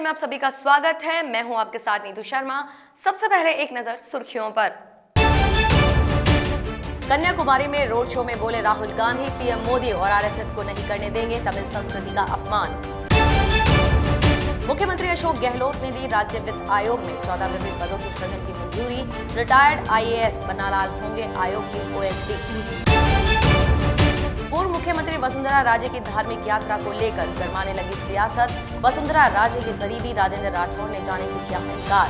में आप सभी का स्वागत है। मैं हूं आपके साथ नीतू शर्मा। सबसे पहले एक नजर सुर्खियों पर। कन्याकुमारी में रोड शो में बोले राहुल गांधी, पीएम मोदी और आरएसएस को नहीं करने देंगे तमिल संस्कृति का अपमान। मुख्यमंत्री अशोक गहलोत ने दी राज्य वित्त आयोग में 14 विभिन्न पदों के सृजन की मंजूरी। रिटायर्ड आईएएस बनालाल होंगे आयोग के ओएसडी। पूर्व मुख्यमंत्री वसुंधरा राजे की धार्मिक यात्रा को लेकर गरमाने लगी सियासत। वसुंधरा राजे के करीबी राजेंद्र राठौर ने जाने से किया इनकार।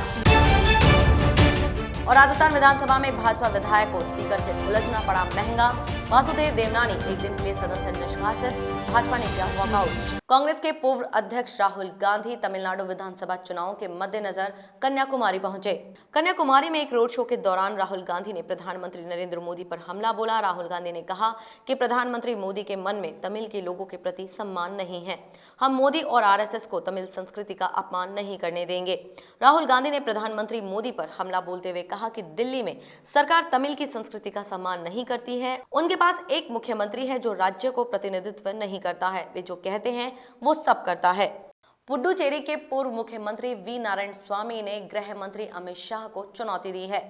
और राजस्थान विधानसभा में भाजपा विधायक को स्पीकर से उलझना पड़ा महंगा। वासुदेव देवनानी एक दिन के लिए सदन से निष्कासित। भाजपा ने किया वॉकआउट। कांग्रेस के पूर्व अध्यक्ष राहुल गांधी तमिलनाडु विधानसभा चुनावों के मद्देनजर कन्याकुमारी पहुंचे। कन्याकुमारी में एक रोड शो के दौरान राहुल गांधी ने प्रधानमंत्री नरेंद्र मोदी पर हमला बोला। राहुल गांधी ने कहा कि प्रधानमंत्री मोदी के मन में तमिल के लोगों के प्रति सम्मान नहीं है। हम मोदी और आरएसएस को तमिल संस्कृति का अपमान नहीं करने देंगे। राहुल गांधी ने प्रधानमंत्री मोदी पर हमला बोलते हुए कहा कि दिल्ली में सरकार तमिल की संस्कृति का सम्मान नहीं करती है। उनके पास एक मुख्यमंत्री है जो राज्य को प्रतिनिधित्व नहीं करता है। वे जो कहते हैं वो सब करता है। पुडुचेरी के पूर्व मुख्यमंत्री वी नारायण स्वामी ने गृह मंत्री अमित शाह को चुनौती दी है।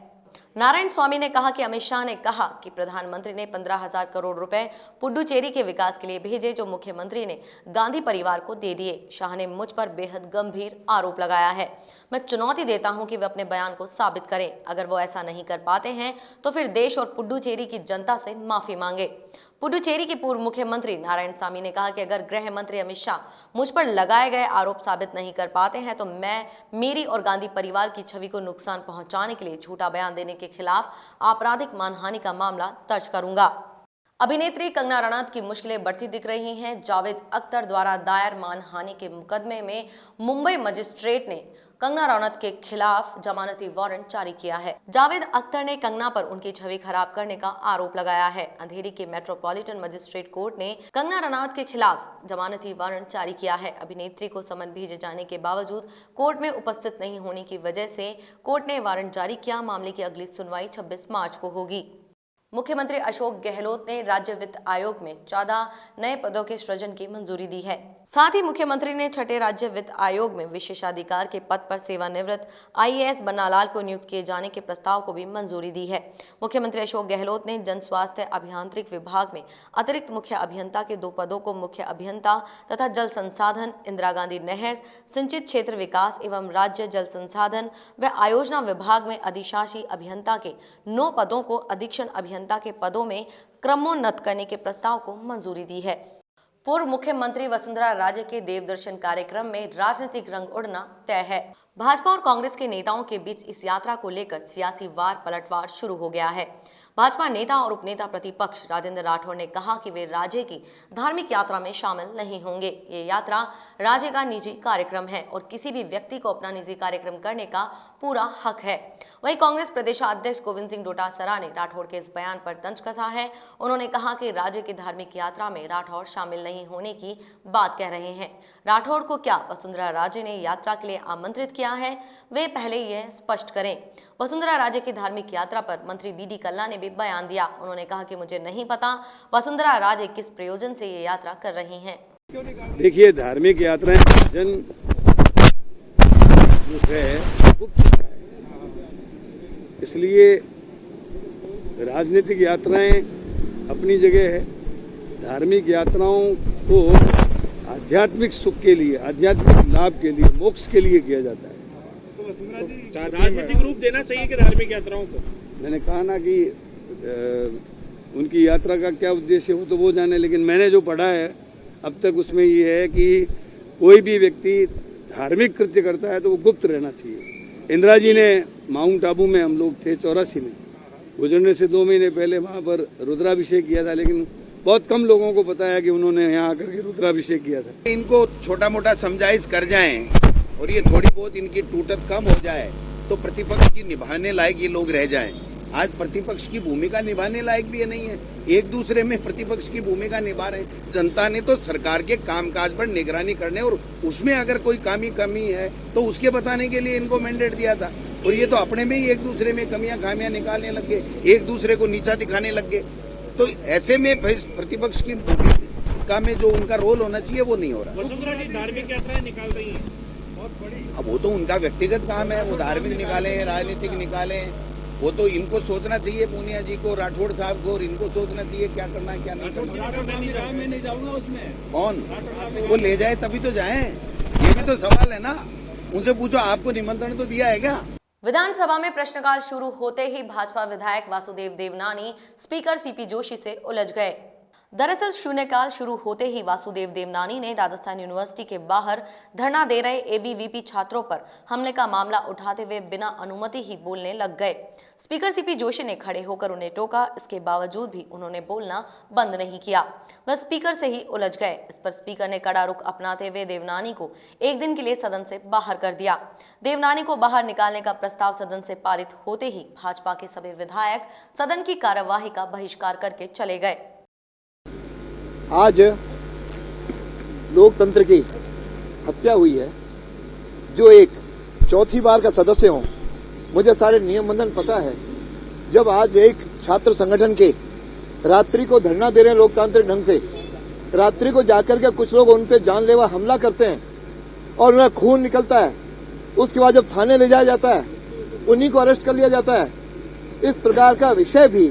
नारायण स्वामी ने कहा कि अमित शाह ने कहा कि प्रधानमंत्री ने 15,000 करोड़ रुपए पुडुचेरी के विकास के लिए भेजे जो मुख्यमंत्री ने गांधी परिवार को दे दिए। शाह ने मुझ पर बेहद गंभीर आरोप लगाया है। मैं चुनौती देता हूं कि वे अपने बयान को साबित करें। अगर वो ऐसा नहीं कर पाते हैं तो फिर देश और पुडुचेरी की जनता से माफी मांगे। पुडुचेरी के पूर्व मुख्यमंत्री नारायण स्वामी ने कहा कि अगर गृह मंत्री अमित शाह मुझ पर लगाए गए आरोप साबित नहीं कर पाते हैं तो मैं मेरी और गांधी परिवार की छवि को नुकसान पहुंचाने के लिए झूठा बयान देने के खिलाफ आपराधिक मानहानि का मामला दर्ज करूंगा। अभिनेत्री कंगना रनौत की मुश्किलें बढ़ती दिख रही हैं। जावेद अख्तर द्वारा दायर मानहानि के मुकदमे में मुंबई मजिस्ट्रेट ने कंगना रनौत के खिलाफ जमानती वारंट जारी किया है। जावेद अख्तर ने कंगना पर उनकी छवि खराब करने का आरोप लगाया है। अंधेरी के मेट्रोपॉलिटन मजिस्ट्रेट कोर्ट ने कंगना रनौत के खिलाफ जमानती वारंट जारी किया है। अभिनेत्री को समन भेजे जाने के बावजूद कोर्ट में उपस्थित नहीं होने की वजह से कोर्ट ने वारंट जारी किया। मामले की अगली सुनवाई 26 मार्च को होगी। मुख्यमंत्री अशोक गहलोत ने राज्य वित्त आयोग में 14 नए पदों के सृजन की मंजूरी दी है। साथ ही मुख्यमंत्री ने छठे राज्य वित्त आयोग में विशेषाधिकार के पद पर सेवानिवृत्त आईएएस बनालाल को नियुक्त किए जाने के प्रस्ताव को भी मंजूरी दी है। मुख्यमंत्री अशोक गहलोत ने जन स्वास्थ्य अभियांत्रिक विभाग में अतिरिक्त मुख्य अभियंता के 2 पदों को मुख्य अभियंता तथा जल संसाधन, इंदिरा गांधी नहर, सिंचित क्षेत्र विकास एवं राज्य जल संसाधन व आयोजना विभाग में अधिशासी अभियंता के 9 पदों को अधीक्षण अभियंता के पदों में क्रमोन्नत करने के प्रस्ताव को मंजूरी दी है। पूर्व मुख्यमंत्री वसुंधरा राजे के देवदर्शन कार्यक्रम में राजनीतिक रंग उड़ना तय है। भाजपा और कांग्रेस के नेताओं के बीच इस यात्रा को लेकर सियासी वार पलटवार शुरू हो गया है। भाजपा नेता और उपनेता प्रतिपक्ष राजेंद्र राठौर ने कहा कि वे राजे की धार्मिक यात्रा में शामिल नहीं होंगे। ये यात्रा राजे का निजी कार्यक्रम है और किसी भी व्यक्ति को अपना निजी कार्यक्रम करने का पूरा हक है। वहीं कांग्रेस प्रदेशाध्यक्ष गोविंद सिंह डोटासरा ने राठौर के इस बयान पर तंज कसा है। उन्होंने कहा कि राजे की धार्मिक यात्रा में राठौर शामिल नहीं होने की बात कह रहे हैं। राठौर को क्या वसुंधरा राजे ने यात्रा के लिए आमंत्रित किया है, वे पहले यह स्पष्ट करें। वसुंधरा राजे की धार्मिक यात्रा पर मंत्री बीडी कल्ला ने भी बयान दिया। उन्होंने कहा कि मुझे नहीं पता वसुंधरा राजे किस प्रयोजन से ये यात्रा कर रही हैं। देखिए, धार्मिक यात्राएं जन जो है गुप्त है, इसलिए राजनीतिक यात्राएं अपनी जगह है। धार्मिक यात्राओं को आध्यात्मिक सुख के लिए, आध्यात्मिक लाभ के लिए, मोक्ष के लिए किया जाता है। तो वसुंधरा जी, राजनीतिक रूप देना चाहिए कि धार्मिक यात्राओं को? मैंने कहा ना कि उनकी यात्रा का क्या उद्देश्य हो तो वो जाने, लेकिन मैंने जो पढ़ा है अब तक उसमें ये है कि कोई भी व्यक्ति धार्मिक कृत्य करता है तो वो गुप्त रहना चाहिए। इंदिरा जी ने माउंट आबू में, हम लोग थे 84 में, गुजरने से 2 महीने पहले वहाँ पर रुद्राभिषेक किया था, लेकिन बहुत कम लोगों को पता है कि उन्होंने यहाँ आकर के रुद्राभिषेक किया था। इनको छोटा मोटा समझाइश कर जाएं और ये थोड़ी बहुत इनकी टूटत कम हो जाए तो प्रतिपक्ष की निभाने लायक ये लोग रह जाएं। आज प्रतिपक्ष की भूमिका निभाने लायक भी नहीं है। एक दूसरे में प्रतिपक्ष की भूमिका निभा रहे हैं। जनता ने तो सरकार के कामकाज पर निगरानी करने और उसमें अगर कोई कमी है तो उसके बताने के लिए इनको मैंडेट दिया था, और ये तो अपने में ही एक दूसरे में कमियां खामियां निकालने लग गए, एक दूसरे को नीचा दिखाने लग गए। तो ऐसे में प्रतिपक्ष की भूमिका में जो उनका रोल होना चाहिए वो नहीं हो रहा। वसुंधरा जी धार्मिक यात्राएं निकाल रही हैं अब वो तो उनका व्यक्तिगत काम है, वो धार्मिक निकाले, राजनीतिक निकाले, वो तो इनको सोचना चाहिए, पूनिया जी को, राठौड़ साहब को, और इनको सोचना चाहिए क्या करना है क्या नहीं करना। मैं नहीं जाऊंगा उसमें। कौन वो ले जाए तभी तो जाए, ये भी तो सवाल है ना। उनसे पूछो आपको निमंत्रण तो दिया है क्या। विधानसभा में प्रश्नकाल शुरू होते ही भाजपा विधायक वासुदेव देवनानी स्पीकर सीपी जोशी से उलझ गए। दरअसल शून्यकाल शुरू होते ही वासुदेव देवनानी ने राजस्थान यूनिवर्सिटी के बाहर धरना दे रहे एबीवीपी छात्रों पर हमले का मामला उठाते हुए बिना अनुमति ही बोलने लग गए। स्पीकर सीपी जोशी ने खड़े होकर उन्हें टोका, इसके बावजूद भी उन्होंने बोलना बंद नहीं किया, वह स्पीकर से ही उलझ गए। इस पर स्पीकर ने कड़ा रुख अपनाते हुए देवनानी को एक दिन के लिए सदन से बाहर कर दिया। देवनानी को बाहर निकालने का प्रस्ताव सदन से पारित होते ही भाजपा के सभी विधायक सदन की कार्यवाही का बहिष्कार करके चले गए। आज लोकतंत्र की हत्या हुई है। जो एक चौथी बार का सदस्य हूं, मुझे सारे नियम बंधन पता है। जब आज एक छात्र संगठन के रात्रि को धरना दे रहे हैं लोकतांत्रिक ढंग से, रात्रि को जाकर के कुछ लोग उन पे जानलेवा हमला करते हैं और उन्हें खून निकलता है, उसके बाद जब थाने ले जाया जाता है उन्हीं को अरेस्ट कर लिया जाता है। इस प्रकार का विषय भी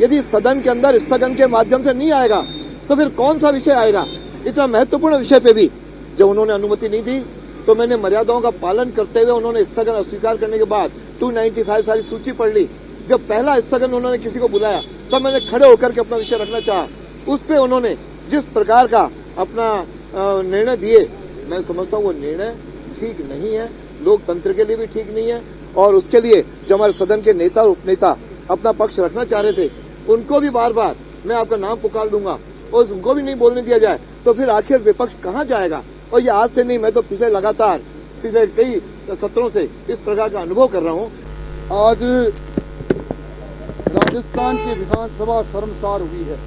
यदि सदन के अंदर स्थगन के माध्यम से नहीं आएगा तो फिर कौन सा विषय आएगा। इतना महत्वपूर्ण विषय पे भी जब उन्होंने अनुमति नहीं दी तो मैंने मर्यादाओं का पालन करते हुए उन्होंने स्थगन अस्वीकार करने के बाद 295 सारी सूची पढ़ ली। जब पहला स्थगन उन्होंने किसी को बुलाया तब मैंने खड़े होकर के अपना विषय रखना चाहा। उस पे उन्होंने जिस प्रकार का अपना निर्णय दिए, मैं समझता हूँ वो निर्णय ठीक नहीं है, लोकतंत्र के लिए भी ठीक नहीं है। और उसके लिए जो हमारे सदन के नेता और उपनेता अपना पक्ष रखना चाह रहे थे, उनको भी बार बार मैं आपका नाम पुकार दूंगा और उनको भी नहीं बोलने दिया जाए तो फिर आखिर विपक्ष कहाँ जाएगा। और ये आज से नहीं, मैं तो पिछले कई सत्रों से इस प्रकार का अनुभव कर रहा हूँ। आज राजस्थान की विधानसभा शर्मसार हुई है।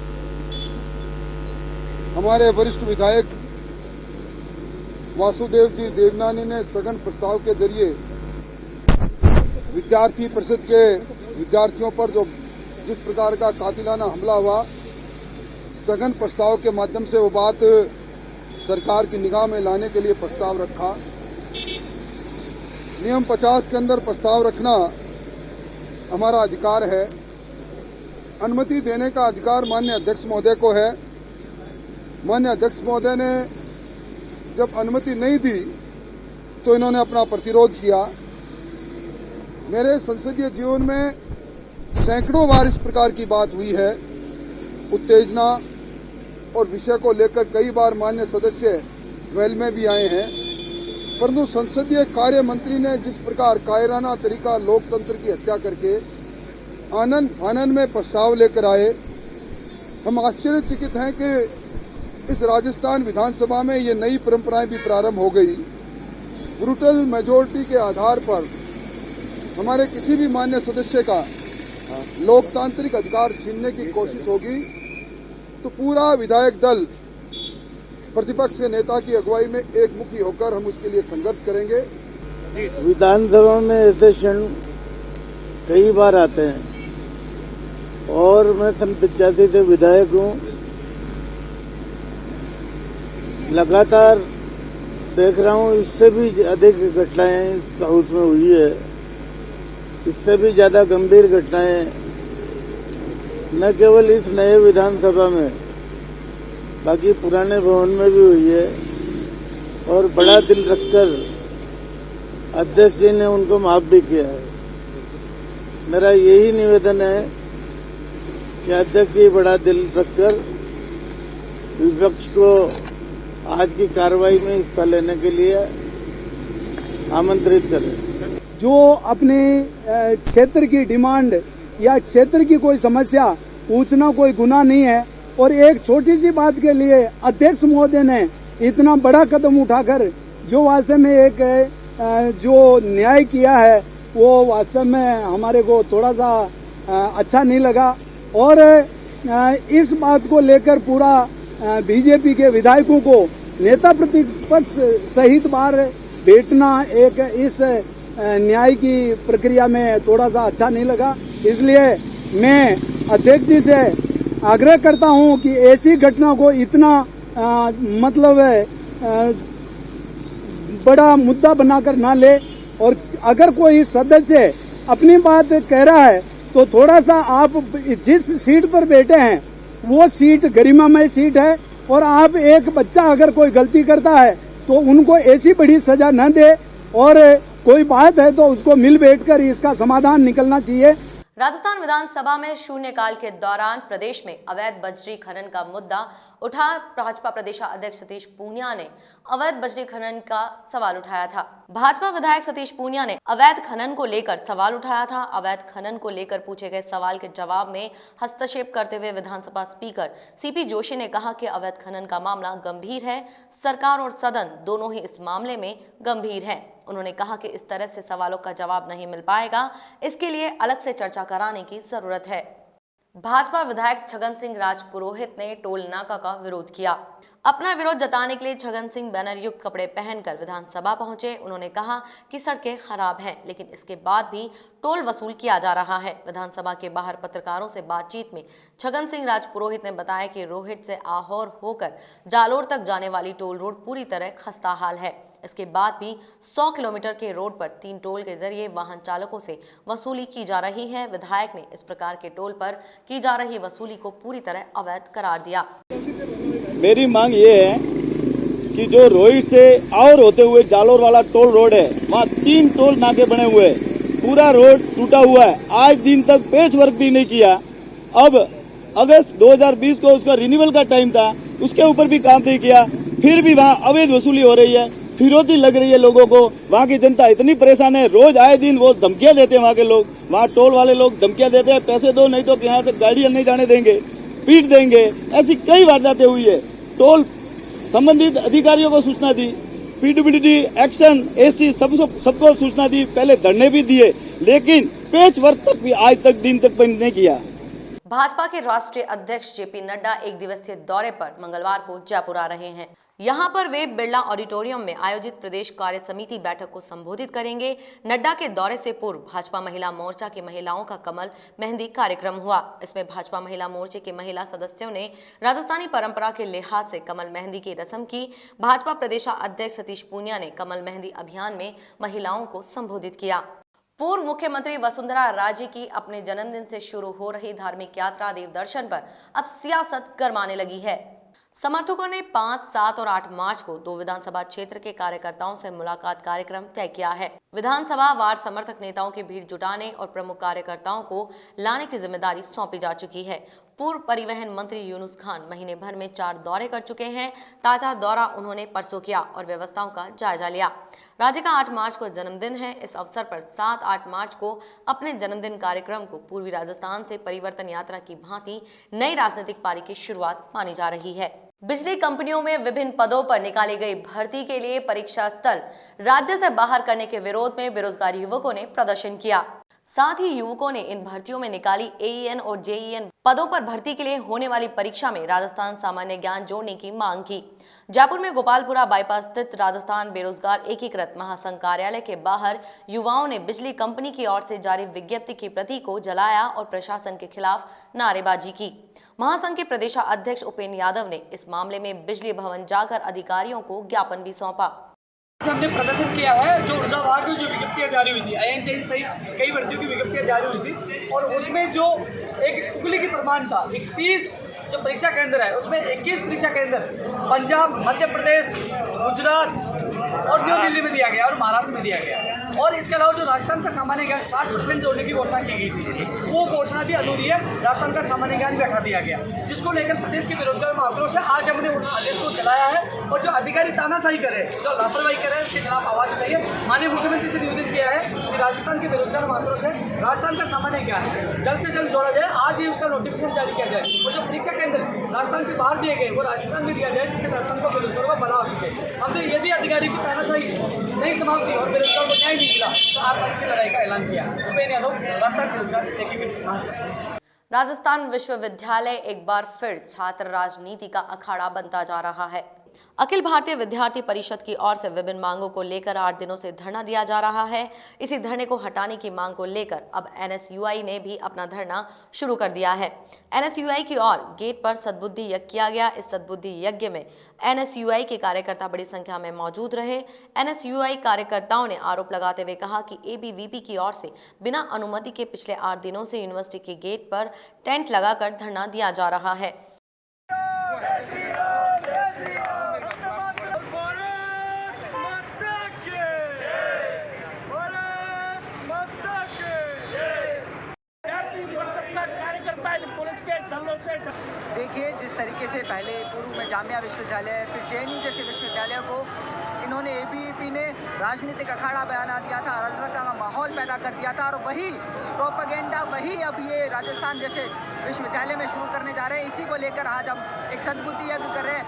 हमारे वरिष्ठ विधायक वासुदेव जी देवनानी ने स्थगन प्रस्ताव के जरिए विद्यार्थी परिषद के विद्यार्थियों पर जो जिस प्रकार का कातिलाना हमला हुआ, स्थगन प्रस्ताव के माध्यम से वो बात सरकार की निगाह में लाने के लिए प्रस्ताव रखा। नियम 50 के अंदर प्रस्ताव रखना हमारा अधिकार है। अनुमति देने का अधिकार माननीय अध्यक्ष महोदय को है। माननीय अध्यक्ष महोदय ने जब अनुमति नहीं दी तो इन्होंने अपना प्रतिरोध किया। मेरे संसदीय जीवन में सैकड़ों बार इस प्रकार की बात हुई है। उत्तेजना और विषय को लेकर कई बार माननीय सदस्य वेल में भी आए हैं, परंतु संसदीय कार्य मंत्री ने जिस प्रकार कायराना तरीका लोकतंत्र की हत्या करके आनंद फानन में प्रस्ताव लेकर आए, हम आश्चर्यचकित हैं कि इस राजस्थान विधानसभा में ये नई परंपराएं भी प्रारंभ हो गई। ब्रूटल मेजोरिटी के आधार पर हमारे किसी भी मान्य सदस्य का लोकतांत्रिक अधिकार छीनने की कोशिश होगी तो पूरा विधायक दल प्रतिपक्ष के नेता की अगुवाई में एकमुखी होकर हम उसके लिए संघर्ष करेंगे। विधानसभा में ऐसे क्षण कई बार आते हैं और मैं सन 85 से विधायक हूँ। लगातार देख रहा हूँ, इससे भी अधिक घटनाएं इस हाउस में हुई है, इससे भी ज्यादा गंभीर घटनाएं न केवल इस नए विधानसभा में बाकी पुराने भवन में भी हुई है। और बड़ा दिल रखकर अध्यक्ष जी ने उनको माफ भी किया है। मेरा यही निवेदन है कि अध्यक्ष जी बड़ा दिल रखकर विपक्ष को आज की कार्रवाई में हिस्सा लेने के लिए आमंत्रित करें। जो अपने क्षेत्र की डिमांड या क्षेत्र की कोई समस्या पूछना कोई गुनाह नहीं है, और एक छोटी सी बात के लिए अध्यक्ष महोदय ने इतना बड़ा कदम उठाकर जो वास्तव में एक जो न्याय किया है वो वास्तव में हमारे को थोड़ा सा अच्छा नहीं लगा। और इस बात को लेकर पूरा बीजेपी के विधायकों को नेता प्रतिपक्ष सहित बार बैठना एक इस न्याय की प्रक्रिया में थोड़ा सा अच्छा नहीं लगा। इसलिए मैं अध्यक्ष जी से आग्रह करता हूं कि ऐसी घटना को इतना बड़ा मुद्दा बनाकर ना ले, और अगर कोई सदस्य अपनी बात कह रहा है तो थोड़ा सा आप जिस सीट पर बैठे हैं वो सीट गरिमामय सीट है, और आप एक बच्चा अगर कोई गलती करता है तो उनको ऐसी बड़ी सजा न दे, और कोई बात है तो उसको मिल बैठकर इसका समाधान निकलना चाहिए। राजस्थान विधानसभा में शून्यकाल के दौरान प्रदेश में अवैध बजरी खनन का मुद्दा उठा। भाजपा प्रदेशाध्यक्ष सतीश पूनिया ने अवैध बजरी खनन का सवाल उठाया था। भाजपा विधायक सतीश पूनिया ने अवैध खनन को लेकर सवाल उठाया था। अवैध खनन को लेकर पूछे गए सवाल के जवाब में हस्तक्षेप करते हुए विधानसभा स्पीकर सीपी जोशी ने कहा कि अवैध खनन का मामला गंभीर है, सरकार और सदन दोनों ही इस मामले में गंभीर हैं। उन्होंने कहा कि इस तरह से सवालों का जवाब नहीं मिल पाएगा, इसके लिए अलग से चर्चा कराने की जरूरत है। भाजपा विधायक छगन सिंह राजपुरोहित ने टोल नाका का विरोध किया। अपना विरोध जताने के लिए छगन सिंह बैनर युक्त कपड़े पहनकर विधानसभा पहुंचे। उन्होंने कहा कि सड़कें खराब हैं, लेकिन इसके बाद भी टोल वसूल किया जा रहा है। विधानसभा के बाहर पत्रकारों से बातचीत में छगन सिंह राजपुरोहित ने बताया कि रोहित से आहोर होकर जालोर तक जाने वाली टोल रोड पूरी तरह खस्ता हाल है। इसके बाद भी 100 किलोमीटर के रोड पर 3 टोल के जरिए वाहन चालकों से वसूली की जा रही है। विधायक ने इस प्रकार के टोल पर की जा रही वसूली को पूरी तरह अवैध करार दिया। मेरी मांग ये है कि जो रोहित से और होते हुए जालोर वाला टोल रोड है, वहाँ 3 टोल नाके बने हुए, पूरा रोड टूटा हुआ है, आज दिन तक पेच वर्क भी नहीं किया। अब अगस्त 2020 को उसका रिन्यूअल का टाइम था, उसके ऊपर भी काम नहीं किया, फिर भी वहाँ अवैध वसूली हो रही है, फिरौती लग रही है लोगों को। वहाँ की जनता इतनी परेशान है, रोज आए दिन वो धमकियां देते हैं। वहाँ के लोग, वहाँ टोल वाले लोग धमकियां देते हैं, पैसे दो नहीं तो यहाँ से गाड़ियां नहीं जाने देंगे, पीट देंगे। ऐसी कई वारदातें हुई है। टोल संबंधित अधिकारियों को सूचना दी, पीडब्ल्यूडी, एक्शन, एसी सबको सूचना दी, पहले धरने भी दिए, लेकिन पेच वर्क तक भी आज तक दिन तक नहीं किया। भाजपा के राष्ट्रीय अध्यक्ष जेपी नड्डा 1 दिवसीय दौरे पर मंगलवार को जयपुर आ रहे हैं। यहां पर वे बिरला ऑडिटोरियम में आयोजित प्रदेश कार्य समिति बैठक को संबोधित करेंगे। नड्डा के दौरे से पूर्व भाजपा महिला मोर्चा की महिलाओं का कमल मेहंदी कार्यक्रम हुआ। इसमें भाजपा महिला मोर्चे के महिला सदस्यों ने राजस्थानी परंपरा के लिहाज से कमल मेहंदी की रस्म की। भाजपा प्रदेशाध्यक्ष सतीश पूनिया ने कमल मेहंदी अभियान में महिलाओं को संबोधित किया। पूर्व मुख्यमंत्री वसुंधरा राजे की अपने जन्मदिन से शुरू हो रही धार्मिक यात्रा देव दर्शन पर अब सियासत गरमाने लगी है। समर्थकों ने 5, 7 और 8 मार्च को 2 विधानसभा क्षेत्र के कार्यकर्ताओं से मुलाकात कार्यक्रम तय किया है। विधानसभा वार समर्थक नेताओं की भीड़ जुटाने और प्रमुख कार्यकर्ताओं को लाने की जिम्मेदारी सौंपी जा चुकी है। पूर्व परिवहन मंत्री यूनुस खान महीने भर में 4 दौरे कर चुके हैं। ताजा दौरा उन्होंने परसों किया और व्यवस्थाओं का जायजा लिया। राज्य का 8 मार्च को जन्मदिन है। इस अवसर पर 7-8 मार्च को अपने जन्मदिन कार्यक्रम को पूर्वी राजस्थान से परिवर्तन यात्रा की भांति नई राजनीतिक पारी की शुरुआत मानी जा रही है। बिजली कंपनियों में विभिन्न पदों पर निकाली गई भर्ती के लिए परीक्षा स्थल राज्य से बाहर करने के विरोध में बेरोजगार युवकों ने प्रदर्शन किया। साथ ही युवकों ने इन भर्तियों में निकाली एईएन और जेईएन पदों पर भर्ती के लिए होने वाली परीक्षा में राजस्थान सामान्य ज्ञान जोड़ने की मांग की। जयपुर में गोपालपुरा बाईपास स्थित राजस्थान बेरोजगार एकीकृत महासंघ कार्यालय के बाहर युवाओं ने बिजली कंपनी की ओर से जारी विज्ञप्ति की प्रति को जलाया और प्रशासन के खिलाफ नारेबाजी की। महासंघ के प्रदेशाध्यक्ष उपेंद्र यादव ने इस मामले में बिजली भवन जाकर अधिकारियों को ज्ञापन भी सौंपा। हमने प्रदर्शन किया है। जो ऊर्जा विभाग की जो विज्ञप्तियाँ जारी हुई थी, आयन चेंज सहित कई भर्तियों की विज्ञप्तियाँ जारी हुई थी, और उसमें जो एक उगली की प्रमाण था, 31 जो परीक्षा केंद्र है उसमें 21 परीक्षा केंद्र पंजाब, मध्य प्रदेश, गुजरात और न्यू दिल्ली में दिया गया और महाराष्ट्र में दिया गया। और इसके अलावा जो राजस्थान का सामान्य ज्ञान 60% जोड़ने की घोषणा की गई थी, वो घोषणा भी अधूरी है। राजस्थान का सामान्य ज्ञान भी हटा दिया गया, जिसको लेकर प्रदेश के बेरोजगार में आक्रोश है। आज हमने उन आदेश को चलाया है और जो अधिकारी तानाशाही करे, जो लापरवाही करे, इसके खिलाफ आवाज उठाइए। माननीय मुख्यमंत्री से निवेदन किया है कि राजस्थान के बेरोजगार में आक्रोश है, राजस्थान का सामान्य ज्ञान जल्द से जल्द जोड़ा जाए। आज ही उसका नोटिफिकेशन जारी किया जाए और जो परीक्षा केंद्र राजस्थान से बाहर दिए गए वो राजस्थान में दिया जाए, जिससे राजस्थान को बेरोजगारों का भला हो सके। अब यदि अधिकारी की तानाशाही नहीं समाप्त हुई और बेरोजगार को न्याय नहीं मिला तो आप लड़ाई का ऐलान किया। उपेंद्र यादव, राजस्थान बेरोजगार एकीकृत महासंघ। राजस्थान विश्वविद्यालय एक बार फिर छात्र राजनीति का अखाड़ा बनता जा रहा है। अखिल भारतीय विद्यार्थी परिषद की ओर से विभिन्न मांगों को लेकर 8 दिनों से धरना दिया जा रहा है। इसी धरने को हटाने की मांग को लेकर अब NSUI ने भी अपना धरना शुरू कर दिया है। NSUI की ओर गेट पर सद्बुद्धि यज्ञ किया गया। इस सद्बुद्धि यज्ञ में NSUI के कार्यकर्ता बड़ी संख्या में मौजूद रहे। NSUI कार्यकर्ताओं ने आरोप लगाते हुए कहा कि ABVP की ओर से बिना अनुमति के पिछले 8 दिनों से यूनिवर्सिटी के गेट पर टेंट लगाकर धरना दिया जा रहा है। देखिए, जिस तरीके से पहले पूर्व में जामिया विश्वविद्यालय, फिर JNU जैसे विश्वविद्यालय को इन्होंने ABVP ने राजनीतिक अखाड़ा बयाना दिया था, अराजकता का माहौल पैदा कर दिया था, और वही प्रोपेगेंडा वही अब ये राजस्थान जैसे विश्वविद्यालय में शुरू करने जा रहे हैं। इसी को लेकर आज हम एक सद्बुद्धि यज्ञ कर रहे हैं।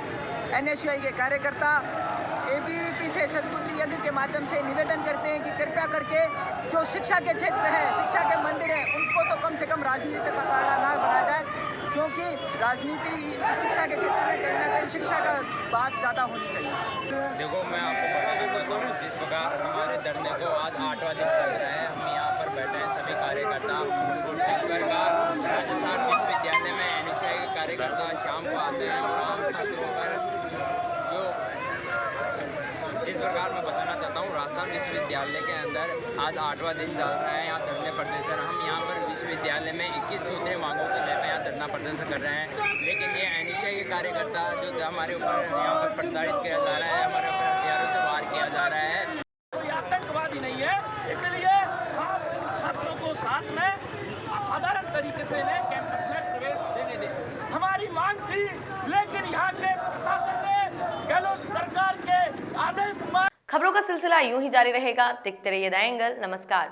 NSUI के कार्यकर्ता ABVP से सद्बुद्धि यज्ञ के माध्यम से निवेदन करते हैं कि कृपया करके जो शिक्षा के क्षेत्र है, शिक्षा के मंदिर हैं, उनको तो कम से कम राजनीतिक अखाड़ा ना बनाया जाए, क्योंकि राजनीति शिक्षा के क्षेत्र में कहीं ना कहीं शिक्षा का बात ज़्यादा होनी चाहिए। देखो, मैं आपको बताना चाहता हूँ, जिस प्रकार हमारे धरने को आज 8वां दिन चल रहा है, हम यहाँ पर बैठे हैं सभी कार्यकर्ता। जिस प्रकार राजस्थान विश्वविद्यालय में NSUI के कार्यकर्ता शाम को आते हैं आम छात्रों पर, जो जिस प्रकार मैं बताना चाहता हूँ, राजस्थान विश्वविद्यालय के अंदर आज 8वां दिन चल रहा है। यहाँ धरने प्रदर्शन, हम यहाँ पर विश्वविद्यालय में 21 सूत्रीय मांगों को लेकर यहाँ धरना प्रदर्शन कर रहे हैं, लेकिन ये NSUI के कार्यकर्ता जो हमारे ऊपर यहाँ पर प्रताड़ित किया जा रहा है, हमारे ऊपर हथियारों से वार किया जा रहा है। कोई आतंकवादी नहीं है, इसलिए आप छात्रों को साथ में साधारण तरीके से इन्हें कैंपस में प्रवेश देने दें। हमारी मांग थी, लेकिन यहाँ के प्रशासन ने गहलोत सरकार के आदेश। खबरों का सिलसिला यूं ही जारी रहेगा। देखते रहिए द एंगल। नमस्कार।